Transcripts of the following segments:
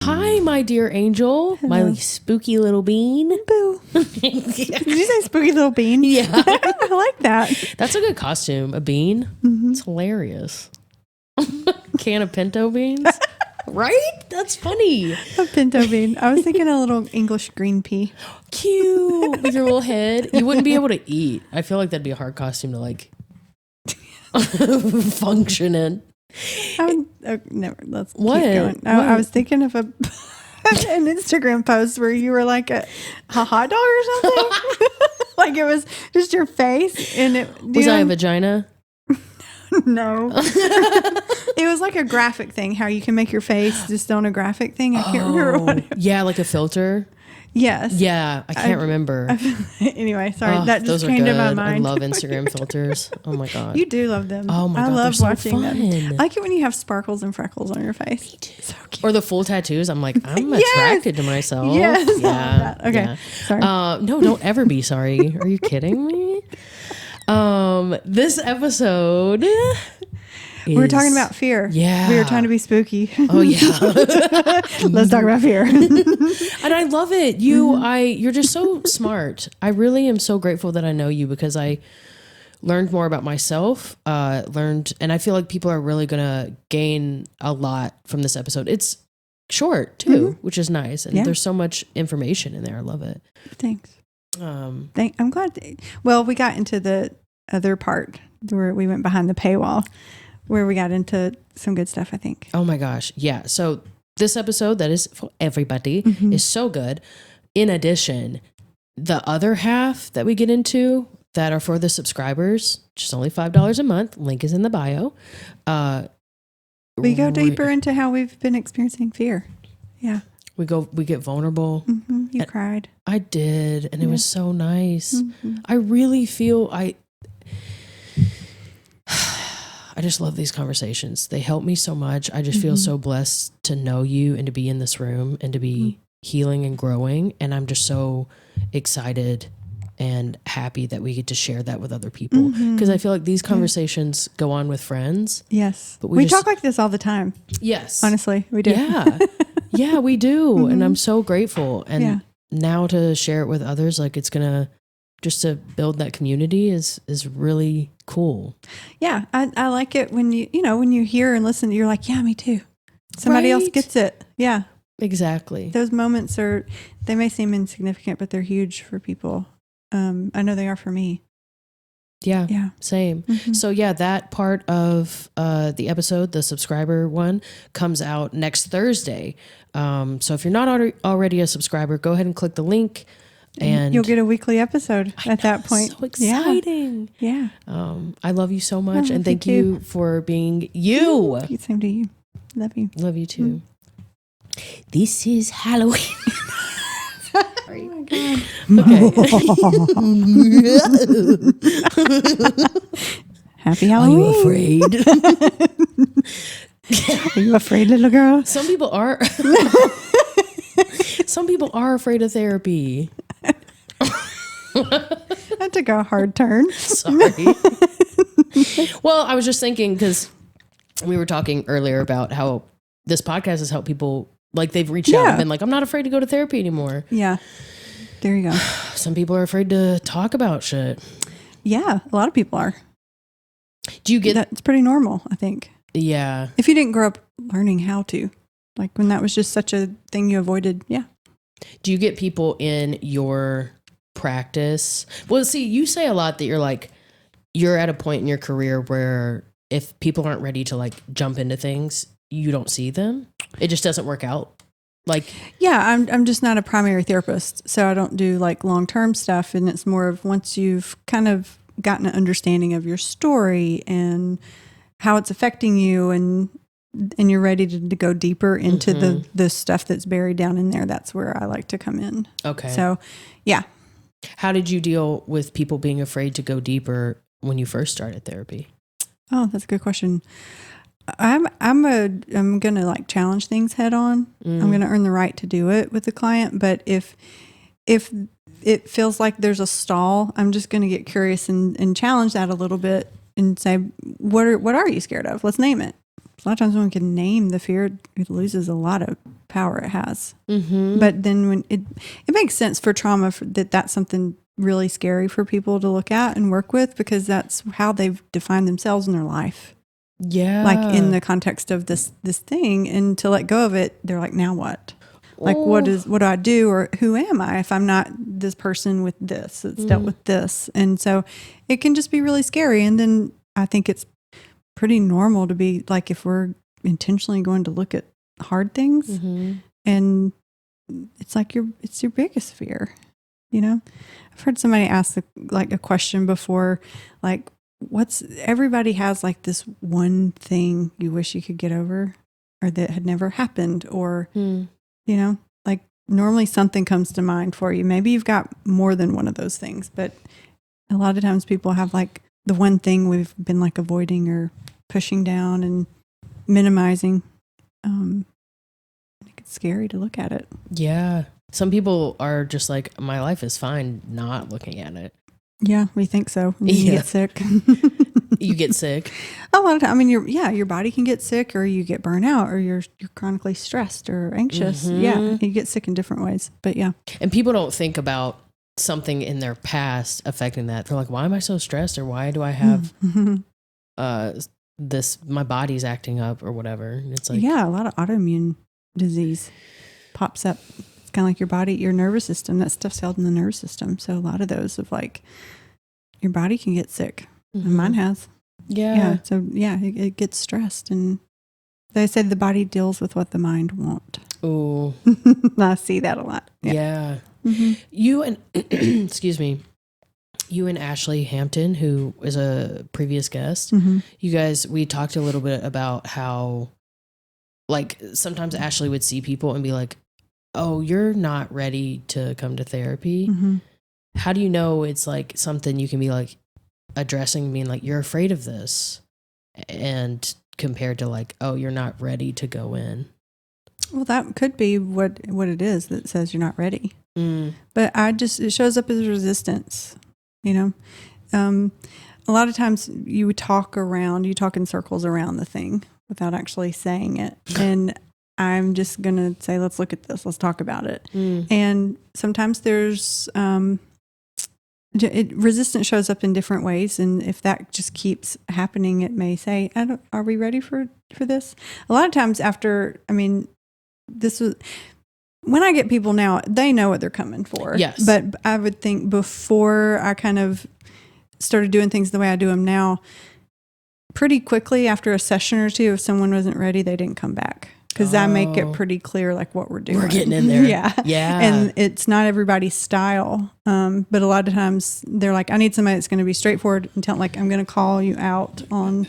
Hi, my dear angel. Hello. My spooky little bean. Boo. Did you say spooky little bean? Yeah. I like that. That's a good costume. A bean. It's hilarious. Can of pinto beans. Right? That's funny. A pinto bean. I was thinking a little English green pea. Cute. With your little head. You wouldn't be able to eat. I feel like that'd be a hard costume to like function in. Never. Let's What? keep going. I was thinking of an Instagram post where you were like a hot dog or something. Like it was just your face, and it Was I a vagina? No. It was like a graphic thing. How you can make your face just on a graphic thing. I can't remember what. Yeah, like a filter. Yes. Yeah, I can't remember. Anyway, sorry. Oh, that those just are came good. to my mind. I love Instagram filters. Oh my god. You do love them. Oh my I God, love they're so watching them. fun. I like it when you have sparkles and freckles on your face. Me too. So cute. Or the full tattoos. I'm like, I'm Yes. attracted to myself. Yes. I love Yeah. that. Okay. Yeah. Sorry. No, don't ever be sorry. Are you kidding me? This episode We were talking about fear. Yeah. We were trying to be spooky. Oh yeah. Let's talk about fear. And I love it. You're just so smart. I really am so grateful that I know you because I learned more about myself, and I feel like people are really going to gain a lot from this episode. It's short too, which is nice. And there's so much information in there. I love it. Thanks. I'm glad. Well, we got into the other part where we went behind the paywall, where we got into some good stuff, I think. Oh my gosh. Yeah. So this episode that is for everybody is so good. In addition, the other half that we get into that are for the subscribers, just only $5 a month. Link is in the bio. We go deeper into how we've been experiencing fear. Yeah. We get vulnerable. You cried. I did. And it was so nice. I really feel I just love these conversations. They help me so much. I just feel so blessed to know you and to be in this room and to be healing and growing. And I'm just so excited and happy that we get to share that with other people. Because I feel like these conversations go on with friends. Yes. But we talk like this all the time. Yes. Honestly, we do. Yeah. Yeah, we do. And I'm so grateful. And now to share it with others, like it's going to just to build that community is really cool. Yeah. I like it when when you hear and listen, you're like, yeah, me too. Somebody else gets it. Yeah. Exactly. Those moments they may seem insignificant, but they're huge for people. I know they are for me. Yeah. Yeah. Same. So yeah, that part of the episode, the subscriber one, comes out next Thursday. So if you're not already a subscriber, go ahead and click the link. And you'll get a weekly episode at that point. So exciting. Yeah. I love you so much. And thank you you for being you. Same to you. Love you. Love you too. This is Halloween. Oh my God. Okay. Happy Halloween. Are you afraid? Are you afraid, little girl? Some people are. Some people are afraid of therapy. That took a hard turn. Sorry. Well, I was just thinking because we were talking earlier about how this podcast has helped people, like they've reached out and been like, I'm not afraid to go to therapy anymore. Yeah. There you go. Some people are afraid to talk about shit. Yeah. A lot of people are. Do you get that? It's pretty normal, I think. Yeah. If you didn't grow up learning how to, like when that was just such a thing you avoided. Yeah. Do you get people in your practice? Well, see, you say a lot that you're at a point in your career where if people aren't ready to like jump into things, you don't see them. It just doesn't work out. Like, yeah, I'm just not a primary therapist, so I don't do like long-term stuff. And it's more of once you've kind of gotten an understanding of your story and how it's affecting you, and you're ready to go deeper into the stuff that's buried down in there. That's where I like to come in. Okay. So, yeah. How did you deal with people being afraid to go deeper when you first started therapy? Oh, that's a good question. I'm going to like challenge things head on. I'm going to earn the right to do it with the client. But if it feels like there's a stall, I'm just going to get curious and challenge that a little bit and say, what are you scared of? Let's name it. a lot of times when we can name the fear, it loses a lot of power it has. Mm-hmm. But then when it makes sense for trauma that's something really scary for people to look at and work with, because that's how they've defined themselves in their life. Yeah. Like in the context of this thing, and to let go of it, they're like, now what? Like, what do I do, or who am I if I'm not this person with this that's dealt with this? And so it can just be really scary. And then I think it's pretty normal to be like, if we're intentionally going to look at hard things, and it's like it's your biggest fear, you know? I've heard somebody ask a question before, like, everybody has like this one thing you wish you could get over, or that had never happened, or you know, like normally something comes to mind for you. Maybe you've got more than one of those things, but a lot of times people have like the one thing we've been like avoiding or pushing down and minimizing. I think it's scary to look at it. Yeah. Some people are just like, my life is fine not looking at it. Yeah, we think so. And you get sick. You get sick. A lot of time. I mean, your body can get sick, or you get burnt out, or you're chronically stressed or anxious. Yeah, you get sick in different ways. But yeah, and people don't think about something in their past affecting that. They're like, why am I so stressed, or why do I have this? My body's acting up, or whatever. And it's like, yeah, a lot of autoimmune disease pops up. It's kind of like your body, your nervous system. That stuff's held in the nervous system. So a lot of those of like, your body can get sick. And mine has. Yeah. So yeah, it gets stressed, and they said the body deals with what the mind won't. Oh, I see that a lot. Yeah. You and excuse me, you and Ashley Hampton, who is a previous guest, you guys, we talked a little bit about how, like, sometimes Ashley would see people and be like, "Oh, you're not ready to come to therapy." How do you know it's like something you can be like addressing, being like, you're afraid of this, and compared to like, oh, you're not ready to go in? Well, that could be what it is that says you're not ready. But it shows up as resistance, you know? A lot of times you talk in circles around the thing without actually saying it. And I'm just going to say, let's look at this. Let's talk about it. And sometimes there's, resistance shows up in different ways. And if that just keeps happening, it may say, are we ready for this? A lot of times when I get people now, they know what they're coming for. Yes. But I would think before I kind of started doing things the way I do them now, pretty quickly after a session or two, if someone wasn't ready, they didn't come back. Because I make it pretty clear, like, what we're doing. We're getting in there. Yeah. And it's not everybody's style. But a lot of times they're like, I need somebody that's going to be straightforward and I'm going to call you out on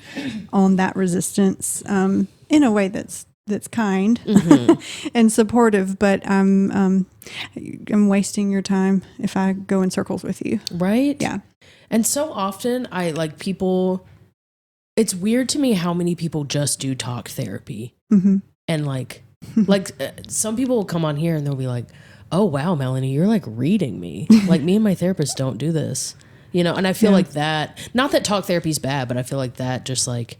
that resistance in a way that's kind and supportive. But I'm wasting your time if I go in circles with you. Right? Yeah. And so often it's weird to me how many people just do talk therapy. And some people will come on here and they'll be like, oh, wow, Melanie, you're like reading me. Like, me and my therapist don't do this, you know? And I feel like that, not that talk therapy is bad, but I feel like that just like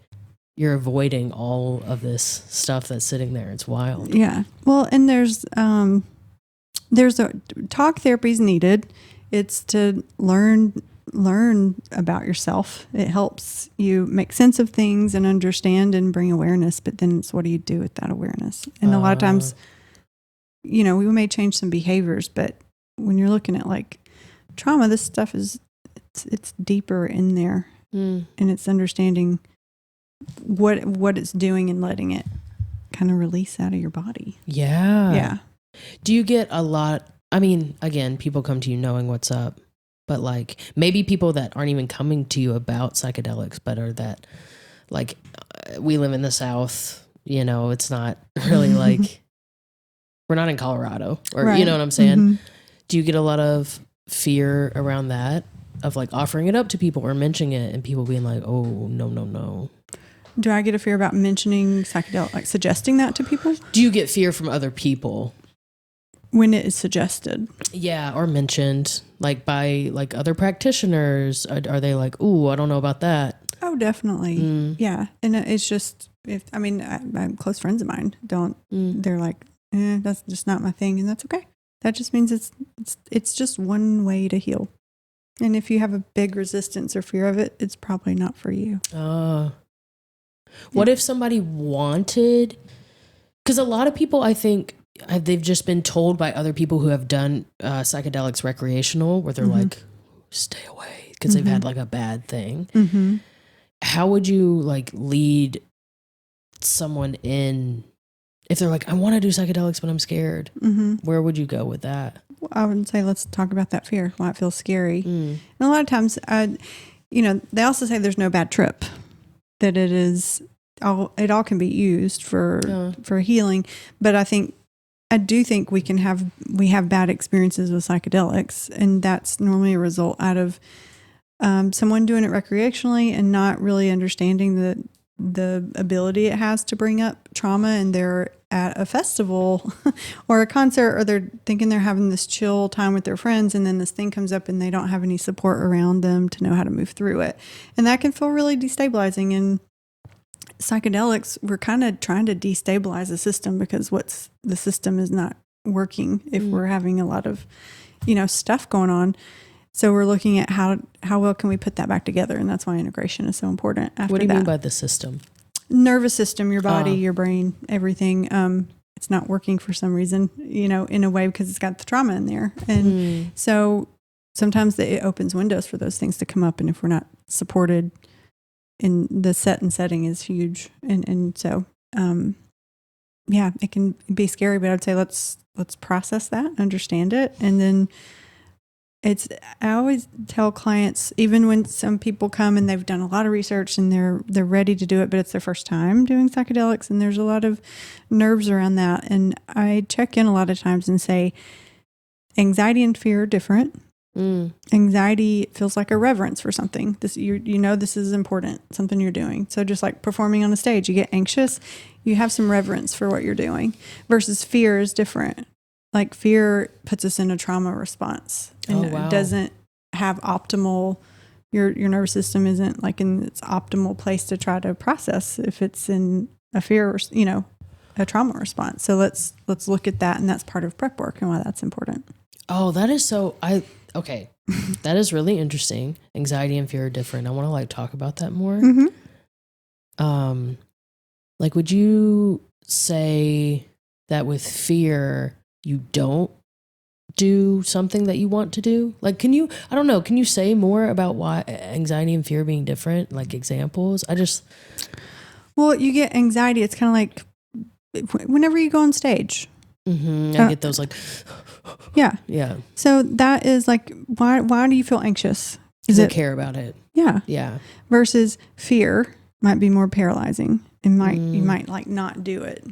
you're avoiding all of this stuff that's sitting there. It's wild. Yeah. Well, and there's talk therapy is needed. It's to learn about yourself. It helps you make sense of things and understand and bring awareness, but then it's what do you do with that awareness? And a lot of times, we may change some behaviors, but when you're looking at like trauma, this stuff it's deeper in there, and it's understanding what it's doing and letting it kind of release out of your body. Yeah. Do you get a lot? I mean, again, people come to you knowing what's up. But like maybe people that aren't even coming to you about psychedelics, but are that like we live in the South, it's not really like we're not in Colorado or right. You know what I'm saying? Do you get a lot of fear around that of like offering it up to people or mentioning it and people being like, oh, no. Do I get a fear about mentioning psychedelic, like suggesting that to people? Do you get fear from other people? When it is suggested. Yeah, or mentioned like by like other practitioners. Are they like, ooh, I don't know about that? Oh Oh, definitely. Yeah. And it's just, I'm close friends of mine they're like, that's just not my thing. And that's okay. That just means it's just one way to heal. And if you have a big resistance or fear of it, it's probably not for you. What if somebody wanted, because a lot of people, I think, they've just been told by other people who have done psychedelics recreational, where they're like, stay away, because they've had like a bad thing. How would you like lead someone in if they're like, I want to do psychedelics, but I'm scared? Where would you go with that? I would say, let's talk about that fear, why it feels scary. And a lot of times, they also say there's no bad trip, that it all can be used for healing. But I do think we have bad experiences with psychedelics, and that's normally a result out of someone doing it recreationally and not really understanding the ability it has to bring up trauma, and they're at a festival or a concert, or they're thinking they're having this chill time with their friends, and then this thing comes up and they don't have any support around them to know how to move through it. And that can feel really destabilizing. And psychedelics, we're kind of trying to destabilize the system, because the system is not working if we're having a lot of, stuff going on. So we're looking at how well can we put that back together, and that's why integration is so important. After what do you that, mean by the system? Nervous system, your body, your brain, everything. It's not working for some reason, in a way, because it's got the trauma in there, and so sometimes it opens windows for those things to come up, and if we're not supported, in the setting is huge, and so it can be scary, but I'd say let's process that, understand it, and then I always tell clients, even when some people come and they've done a lot of research and they're ready to do it, but it's their first time doing psychedelics, and there's a lot of nerves around that, and I check in a lot of times and say, anxiety and fear are different. Anxiety feels like a reverence for something. This this is important, something you're doing. So just like performing on a stage, you get anxious, you have some reverence for what you're doing. Versus fear is different. Like fear puts us in a trauma response, and it doesn't have optimal. Your nervous system isn't like in its optimal place to try to process if it's in a fear or a trauma response. So let's look at that, and that's part of prep work and why that's important. Oh, that is so. Okay, that is really interesting. Anxiety and fear are different. I want to talk about that more. Would you say that with fear, you don't do something that you want to do? Can you say more about why anxiety and fear being different? Like examples? Well, you get anxiety. It's kind of like whenever you go on stage. I get those Yeah. So that is like, why do you feel anxious? Because I care about it. Yeah. Versus fear might be more paralyzing. You might not do it.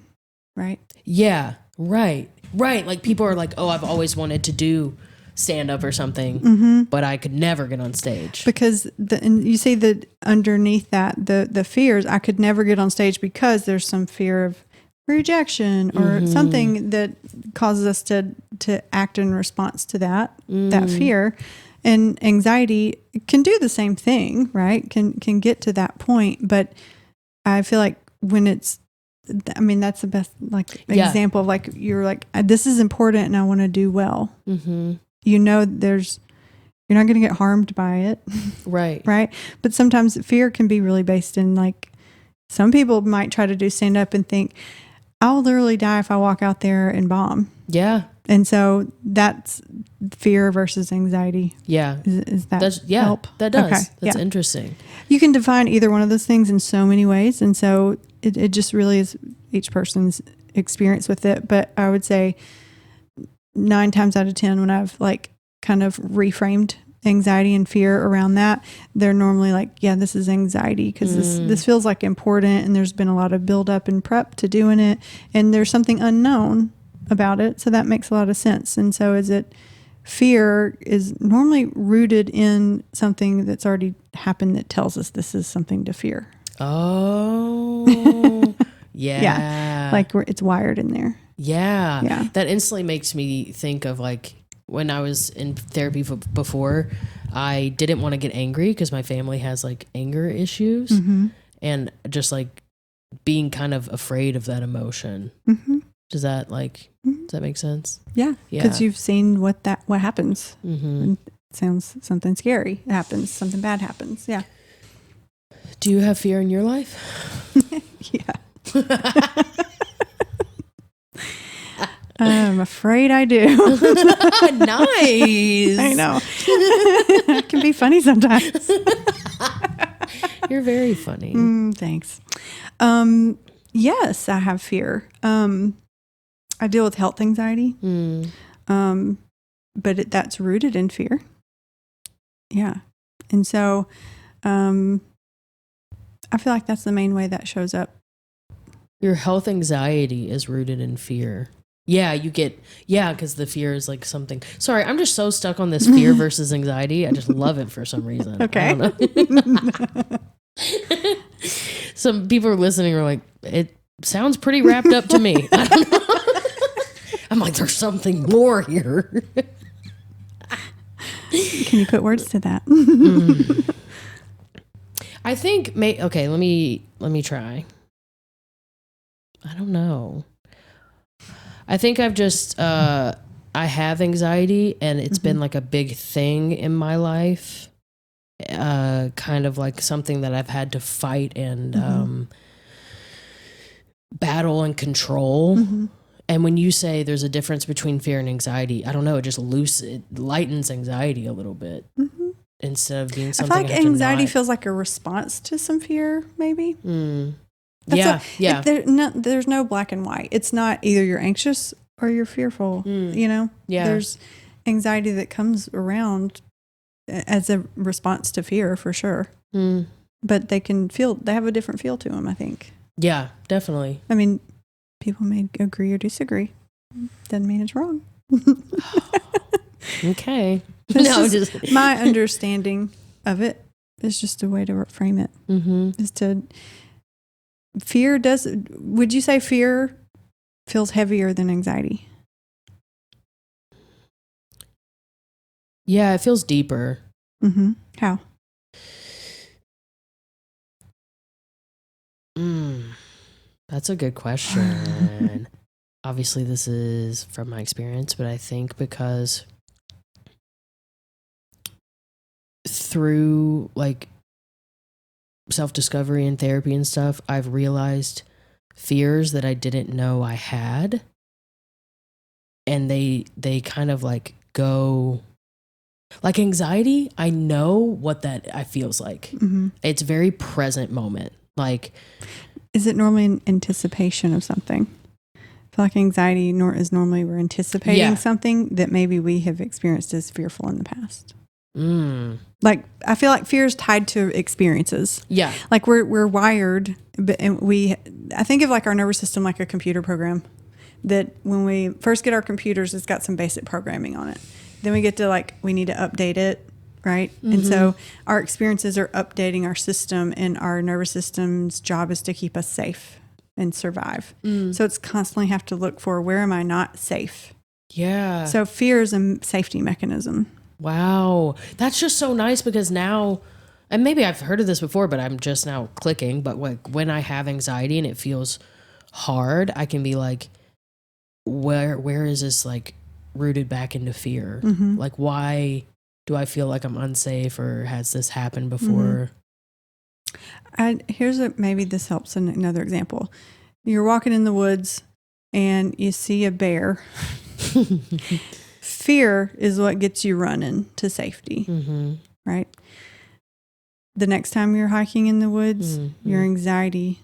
Right. Yeah. Right. Like people are like, oh, I've always wanted to do stand up or something, but I could never get on stage. Because and you see that underneath that, the fears, I could never get on stage because there's some fear of rejection or something that causes us to act in response to that fear. And anxiety can do the same thing, right? Can get to that point. But I feel like when that's the best example of you're like, this is important and I want to do well. You're not going to get harmed by it. Right. Right. But sometimes fear can be really based in some people might try to do stand up and think, I'll literally die if I walk out there and bomb. Yeah. And so that's fear versus anxiety. Yeah. Is that help? That does. Okay. That's interesting. You can define either one of those things in so many ways. And so it just really is each person's experience with it. But I would say 9 times out of 10, when I've kind of reframed anxiety and fear around that, they're normally like, yeah, this is anxiety because this feels like important, and there's been a lot of build up and prep to doing it, and there's something unknown about it, so that makes a lot of sense. And so fear is normally rooted in something that's already happened that tells us this is something to fear. Oh yeah. It's wired in there. Yeah. That instantly makes me think of when I was in therapy before, I didn't want to get angry because my family has like anger issues, and just like being kind of afraid of that emotion. Does that make sense? Yeah, because you've seen what happens. And it sounds something scary happens, something bad happens. Yeah. Do you have fear in your life? Yeah. I'm afraid I do. Nice. I know. It can be funny sometimes. You're very funny. Thanks. Yes, I have fear. I deal with health anxiety. But that's rooted in fear. Yeah. And so I feel like that's the main way that shows up. Your health anxiety is rooted in fear. Yeah, because the fear is like something. Sorry, I'm just so stuck on this fear versus anxiety. I just love it for some reason. Okay. I don't know. Some people are listening are like, it sounds pretty wrapped up to me. I don't know. I'm like, there's something more here. Can you put words to that? I think, okay, let me try. I don't know. I think I've just, I have anxiety, and it's been like a big thing in my life. Kind of like something that I've had to fight and battle and control. And when you say there's a difference between fear and anxiety, I don't know, it just lightens anxiety a little bit instead of being something. I feel like anxiety feels like a response to some fear, maybe. Yeah. There's no black and white. It's not either you're anxious or you're fearful, you know? Yeah. There's anxiety that comes around as a response to fear, for sure. But they have a different feel to them, I think. Yeah, definitely. I mean, people may agree or disagree. Doesn't mean it's wrong. Okay. Just my understanding of it is just a way to frame it. Is to would you say fear feels heavier than anxiety? Yeah, it feels deeper. How? That's a good question. Obviously, this is from my experience, but I think because through like self-discovery and therapy and stuff, I've realized fears that I didn't know I had, and they kind of like go like anxiety. I know what that feels like. It's very present moment. Like, is it normally an anticipation of something? I feel like anxiety is normally we're anticipating something that maybe we have experienced as fearful in the past. Like, I feel like fear is tied to experiences. Yeah. Like we're wired, I think of like our nervous system like a computer program, that when we first get our computers, it's got some basic programming on it. Then we get to we need to update it, right? And so our experiences are updating our system, and our nervous system's job is to keep us safe and survive. So it's constantly have to look for, where am I not safe? Yeah. So fear is a safety mechanism. Wow. That's just so nice, because now, and maybe I've heard of this before, but I'm just now clicking, but like when I have anxiety and it feels hard, I can be like, where is this like rooted back into fear? Like, why do I feel like I'm unsafe, or has this happened before? Maybe this helps in another example. You're walking in the woods and you see a bear. Fear is what gets you running to safety, right? The next time you're hiking in the woods, your anxiety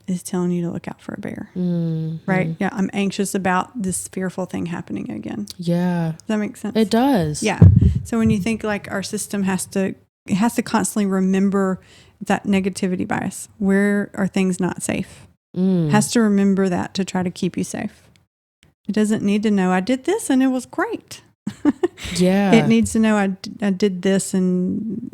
is telling you to look out for a bear, right? Yeah, I'm anxious about this fearful thing happening again. Yeah. Does that make sense? It does. Yeah. So when you think like our system has to constantly remember that negativity bias. Where are things not safe? Has to remember that to try to keep you safe. It doesn't need to know I did this and it was great. Yeah. It needs to know I did this and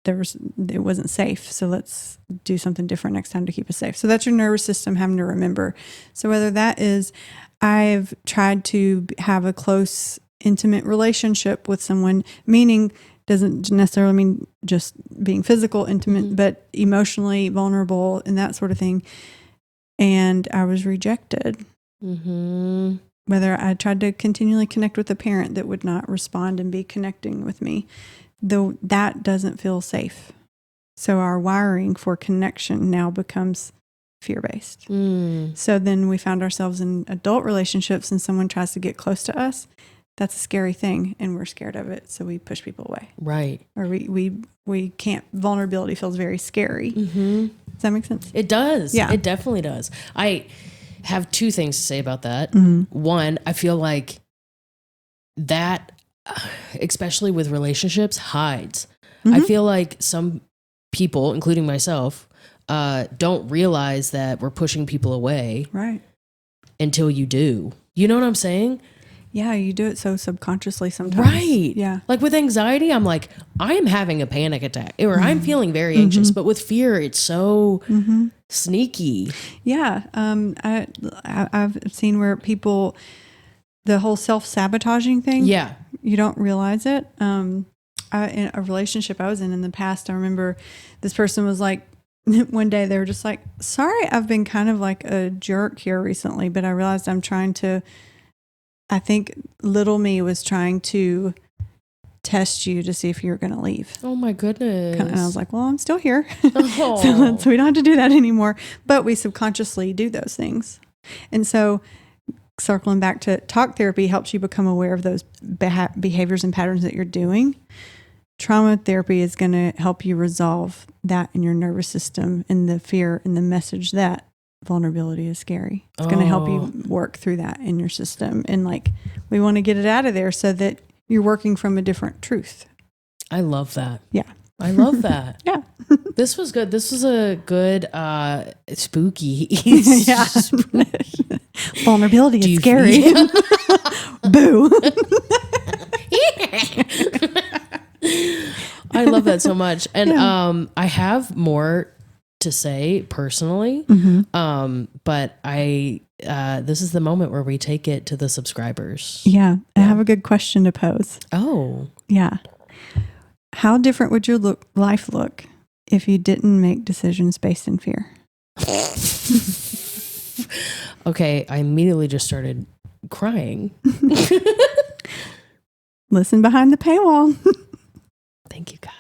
it wasn't safe. So let's do something different next time to keep us safe. So that's your nervous system having to remember. So whether that is, I've tried to have a close intimate relationship with someone, meaning doesn't necessarily mean just being physical intimate, but emotionally vulnerable and that sort of thing. And I was rejected. Mm-hmm. Whether I tried to continually connect with a parent that would not respond and be connecting with me, though that doesn't feel safe. So our wiring for connection now becomes fear-based. So then we found ourselves in adult relationships and someone tries to get close to us. That's a scary thing and we're scared of it. So we push people away. Right. Or we can't, vulnerability feels very scary. Mm-hmm. Does that make sense? It does. Yeah. It definitely does. I have two things to say about that. Mm-hmm. One, I feel like that, especially with relationships, hides. I feel like some people, including myself, don't realize that we're pushing people away Right. until you do. You know what I'm saying? Yeah, you do it so subconsciously sometimes. Right. Yeah. Like with anxiety, I'm like, I am having a panic attack or I'm feeling very anxious. But with fear, it's so sneaky. Yeah. I've seen where people, the whole self-sabotaging thing. Yeah. You don't realize it. In a relationship I was in the past, I remember this person was like, one day they were just like, sorry, I've been kind of like a jerk here recently, but I realized I think little me was trying to test you to see if you were going to leave. Oh my goodness. And I was like, well, I'm still here. Oh. So we don't have to do that anymore. But we subconsciously do those things. And so circling back to talk therapy helps you become aware of those behaviors and patterns that you're doing. Trauma therapy is going to help you resolve that in your nervous system and the fear and the message that vulnerability is scary. It's going to help you work through that in your system. And like, we want to get it out of there so that you're working from a different truth. I love that. Yeah. I love that. Yeah. This was good. This was a good spooky. Yeah. Vulnerability is scary. Boo. I love that so much. And I have more to say personally. But this is the moment where we take it to the subscribers. Yeah. I have a good question to pose. Oh. Yeah. How different would your life look if you didn't make decisions based in fear? Okay. I immediately just started crying. Listen behind the paywall. Thank you, guys.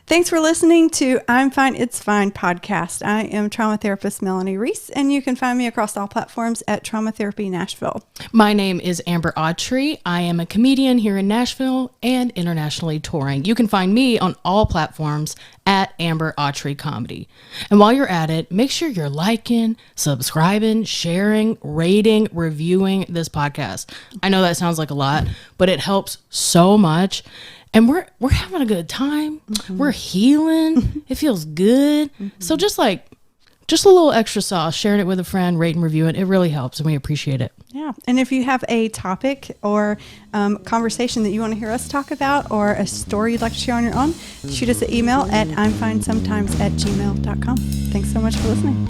Thanks for listening to I'm Fine, It's Fine podcast. I am trauma therapist Melanie Reese, and you can find me across all platforms at Trauma Therapy Nashville. My name is Amber Autry. I am a comedian here in Nashville and internationally touring. You can find me on all platforms at Amber Autry Comedy. And while you're at it, make sure you're liking, subscribing, sharing, rating, reviewing this podcast. I know that sounds like a lot, but it helps so much. And we're having a good time. We're healing. It feels good. So just a little extra sauce, sharing it with a friend, rate and review it. It really helps, and we appreciate it. Yeah. And if you have a topic or conversation that you want to hear us talk about, or a story you'd like to share on your own, shoot us an email at imfinesometimes@gmail.com. Thanks so much for listening.